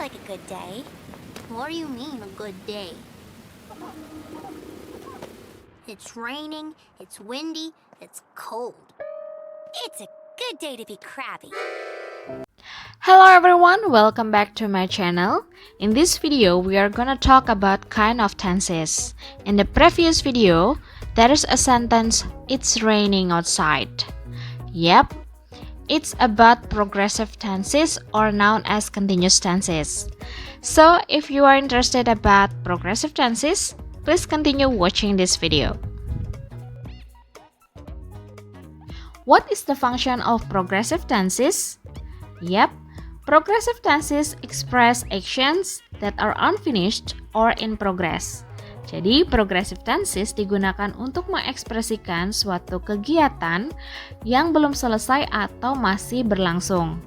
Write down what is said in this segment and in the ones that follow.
like a good day. What do you mean, a good day? It's raining, it's windy, it's cold. It's a good day to be crabby. Hello everyone, welcome back to my channel. In this video, we are gonna talk about kind of tenses. In the previous video, there is a sentence, it's raining outside. Yep, it's about progressive tenses or known as continuous tenses. So, if you are interested about progressive tenses, please continue watching this video. What is the function of progressive tenses? Yep, progressive tenses express actions that are unfinished or in progress. Jadi, progressive tenses digunakan untuk mengekspresikan suatu kegiatan yang belum selesai atau masih berlangsung.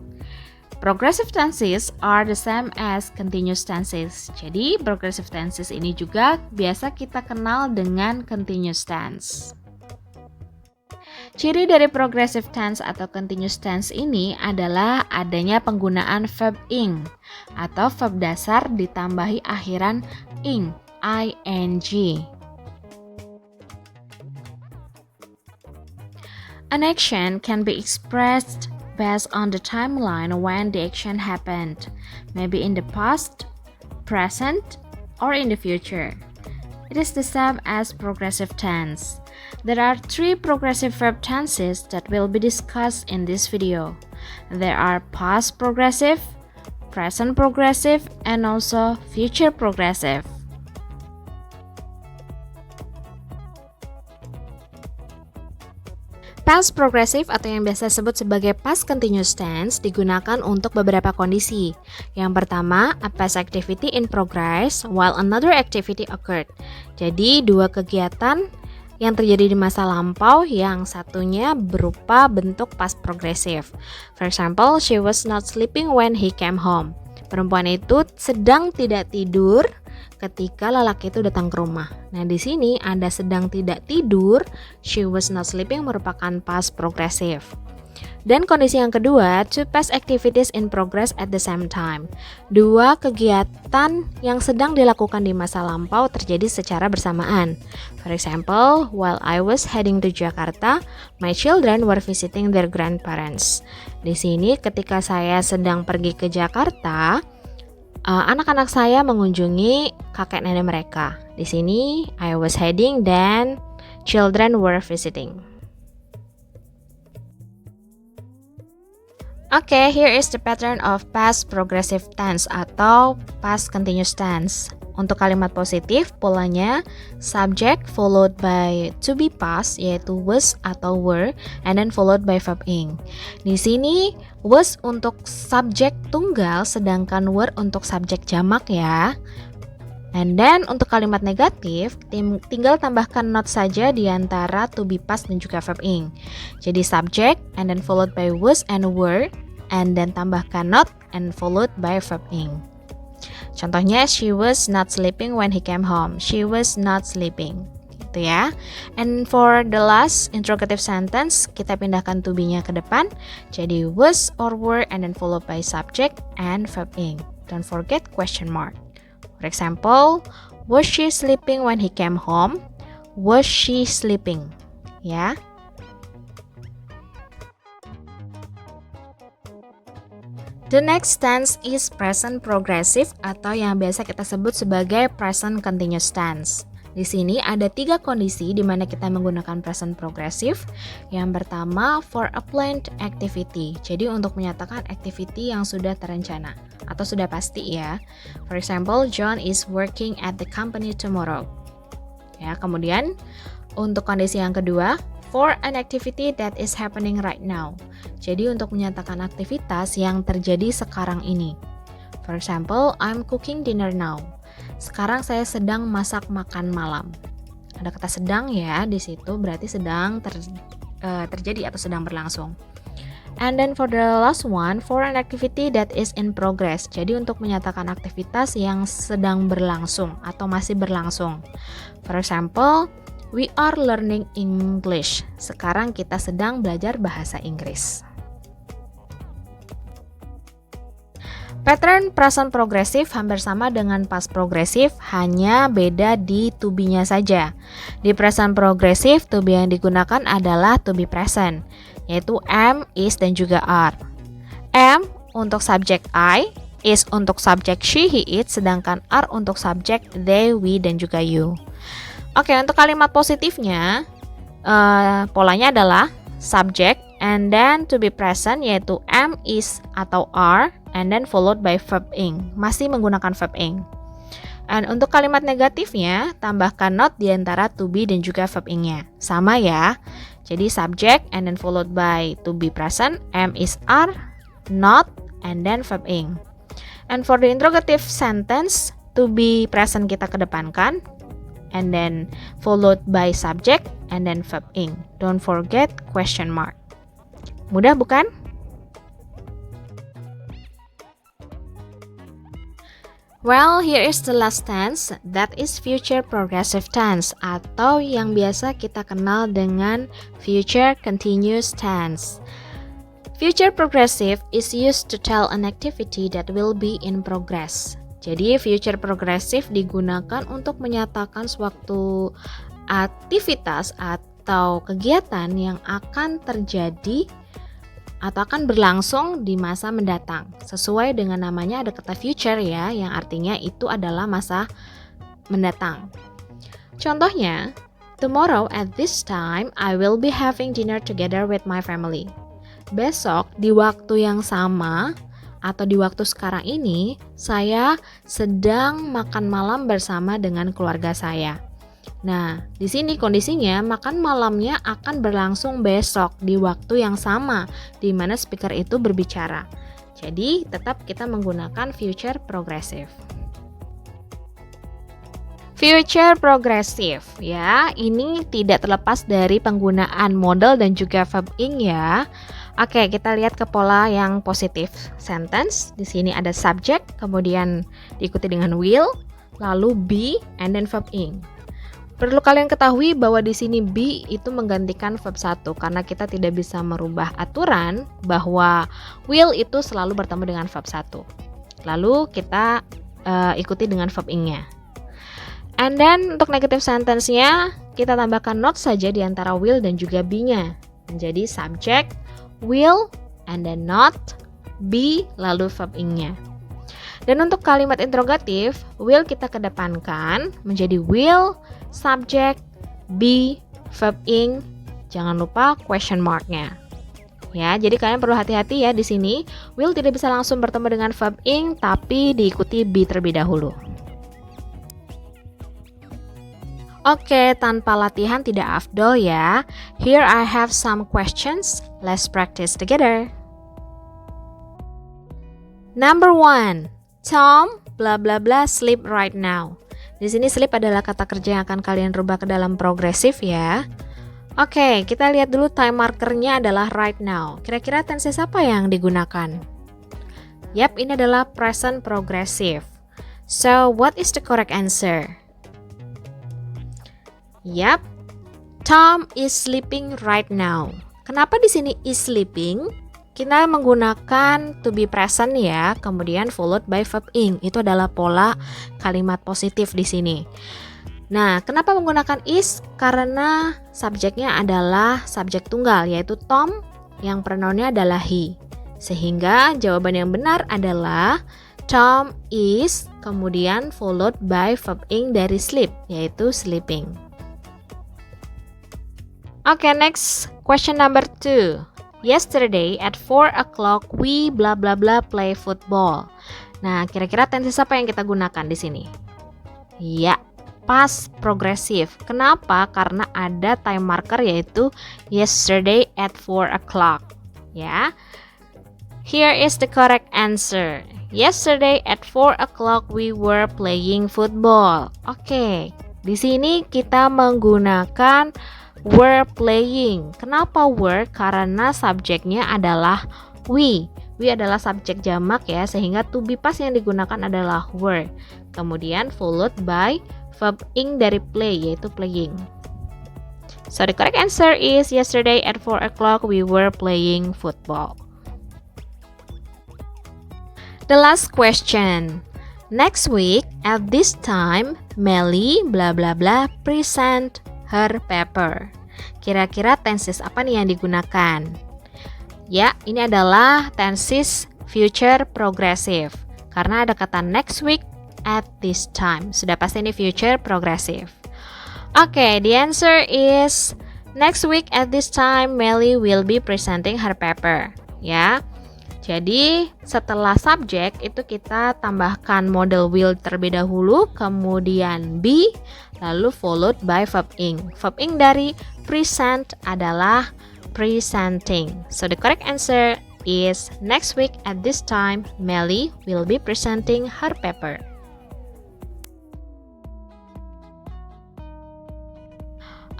Progressive tenses are the same as continuous tenses. Jadi, progressive tenses ini juga biasa kita kenal dengan continuous tense. Ciri dari progressive tense atau continuous tense ini adalah adanya penggunaan verb ing atau verb dasar ditambahi akhiran ing, ing. An action can be expressed based on the timeline when the action happened, maybe in the past, present, or in the future. It is the same as progressive tense. There are three progressive verb tenses that will be discussed in this video. There are past progressive, present progressive, and also future progressive. Past progressive atau yang biasa disebut sebagai past continuous tense digunakan untuk beberapa kondisi. Yang pertama, a past activity in progress while another activity occurred. Jadi, dua kegiatan yang terjadi di masa lampau yang satunya berupa bentuk past progressive. For example, she was not sleeping when he came home. Perempuan itu sedang tidak tidur ketika lelaki itu datang ke rumah. Nah, di sini ada sedang tidak tidur, she was not sleeping merupakan past progressive. Dan kondisi yang kedua, two past activities in progress at the same time. Dua kegiatan yang sedang dilakukan di masa lampau terjadi secara bersamaan. For example, while I was heading to Jakarta, my children were visiting their grandparents. Di sini ketika saya sedang pergi ke Jakarta, anak-anak saya mengunjungi kakek nenek mereka. Di sini I was heading dan children were visiting. Okay, here is the pattern of past progressive tense atau past continuous tense. Untuk kalimat positif, polanya subject followed by to be past, yaitu was atau were, and then followed by verb ing. Di sini, was untuk subjek tunggal, sedangkan were untuk subjek jamak ya. And then, untuk kalimat negatif, tinggal tambahkan not saja di antara to be past dan juga verb ing. Jadi subject, and then followed by was and were, and then tambahkan not, and followed by verb ing. Contohnya, she was not sleeping when he came home. She was not sleeping. Gitu ya. And for the last interrogative sentence, kita pindahkan to be-nya ke depan. Jadi was or were, and then followed by subject and verb ing. Don't forget question mark. For example, was she sleeping when he came home? Was she sleeping? Ya. The next tense is present progressive atau yang biasa kita sebut sebagai present continuous tense. Di sini ada 3 kondisi di mana kita menggunakan present progressive. Yang pertama, for a planned activity. Jadi untuk menyatakan activity yang sudah terencana atau sudah pasti ya. For example, John is working at the company tomorrow. Ya, kemudian untuk kondisi yang kedua, for an activity that is happening right now. Jadi untuk menyatakan aktivitas yang terjadi sekarang ini. For example, I'm cooking dinner now. Sekarang saya sedang masak makan malam. Ada kata sedang ya di situ, berarti sedang terjadi atau sedang berlangsung. And then for the last one, for an activity that is in progress. Jadi untuk menyatakan aktivitas yang sedang berlangsung atau masih berlangsung. For example, we are learning English. Sekarang kita sedang belajar bahasa Inggris. Pattern present progressive hampir sama dengan past progressive, hanya beda di to be-nya saja. Di present progressive, to be yang digunakan adalah to be present, yaitu am, is, dan juga are. Am untuk subjek I, is untuk subjek she, he, it, sedangkan are untuk subjek they, we, dan juga you. Oke, untuk kalimat positifnya, polanya adalah subject and then to be present, yaitu am, is, atau are, and then followed by verb ing, masih menggunakan verb ing. And untuk kalimat negatifnya, tambahkan not di antara to be dan juga verb ing-nya. Sama ya. Jadi subject and then followed by to be present, am, is, are, not, and then verb ing. And for the interrogative sentence, to be present kita kedepankan, and then followed by subject and then verb ing. Don't forget question mark. Mudah bukan? Well, here is the last tense, that is future progressive tense, atau yang biasa kita kenal dengan future continuous tense. Future progressive is used to tell an activity that will be in progress. Jadi future progressive digunakan untuk menyatakan suatu aktivitas atau kegiatan yang akan terjadi atau akan berlangsung di masa mendatang. Sesuai dengan namanya ada kata future ya, yang artinya itu adalah masa mendatang. Contohnya, tomorrow at this time I will be having dinner together with my family. Besok di waktu yang sama atau di waktu sekarang ini saya sedang makan malam bersama dengan keluarga saya. Nah, di sini kondisinya makan malamnya akan berlangsung besok di waktu yang sama di mana speaker itu berbicara. Jadi, tetap kita menggunakan future progressive. Future progressive ya, ini tidak terlepas dari penggunaan modal dan juga verb ing ya. Oke, kita lihat ke pola yang positif sentence. Di sini ada subject, kemudian diikuti dengan will, lalu be, and then verb ing. Perlu kalian ketahui bahwa di sini be itu menggantikan verb 1 karena kita tidak bisa merubah aturan bahwa will itu selalu bertemu dengan verb 1. Lalu kita ikuti dengan verb ing-nya. And then untuk negative sentence-nya kita tambahkan not saja di antara will dan juga be-nya. Menjadi subject, will, and then not, be, lalu verb ing-nya. Dan untuk kalimat interrogatif, will kita kedepankan menjadi will, subject, be, verb ing, jangan lupa question mark-nya. Ya, jadi kalian perlu hati-hati ya di sini. Will tidak bisa langsung bertemu dengan verb ing, tapi diikuti be terlebih dahulu. Oke, tanpa latihan tidak afdol ya. Here I have some questions. Let's practice together. Number 1. Tom, bla bla bla, sleep right now. Di sini sleep adalah kata kerja yang akan kalian rubah ke dalam progresif ya. Oke, kita lihat dulu time markernya adalah right now. Kira-kira tenses apa yang digunakan? Yap, ini adalah present progressive. So, what is the correct answer? Yap, Tom is sleeping right now. Kenapa di sini is sleeping? Kita menggunakan to be present ya, kemudian followed by verb ing. Itu adalah pola kalimat positif di sini. Nah, kenapa menggunakan is? Karena subjeknya adalah subjek tunggal, yaitu Tom, yang pronounnya adalah he. Sehingga jawaban yang benar adalah Tom is, kemudian followed by verb ing dari sleep, yaitu sleeping. Okay, next question number 2. Yesterday at 4 o'clock we bla bla bla play football. Nah, kira-kira tenses apa yang kita gunakan di sini? Ya, past progressive. Kenapa? Karena ada time marker yaitu yesterday at 4 o'clock. Ya. Here is the correct answer. Yesterday at 4 o'clock we were playing football. Oke, di sini kita menggunakan were playing. Kenapa were? Karena subjeknya adalah we. We adalah subjek jamak ya, sehingga to be past yang digunakan adalah were. Kemudian followed by verb ing dari play, yaitu playing. So the correct answer is yesterday at 4 o'clock we were playing football. The last question. Next week at this time, Melly bla bla bla present her paper. Kira-kira tenses apa nih yang digunakan? Ya, ini adalah tenses future progressive. Karena ada kata next week at this time. Sudah pasti ini future progressive. Okay, the answer is next week at this time, Melly will be presenting her paper. Ya. Jadi setelah subjek itu kita tambahkan model will terlebih dahulu, kemudian be, lalu followed by verb ing. Verb ing dari present adalah presenting. So the correct answer is next week at this time, Melly will be presenting her paper.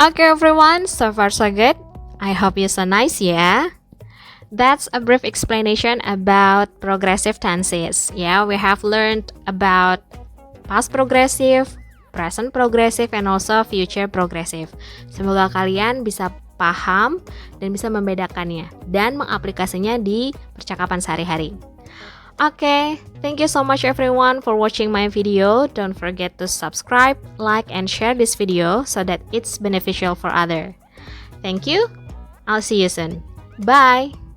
Okay everyone, so far so good. I hope you so nice ya. That's a brief explanation about progressive tenses. Yeah, we have learned about past progressive, present progressive, and also future progressive. Semoga kalian bisa paham dan bisa membedakannya dan mengaplikasinya di percakapan sehari-hari. Okay, thank you so much everyone for watching my video. Don't forget to subscribe, like, and share this video so that it's beneficial for others. Thank you. I'll see you soon. Bye.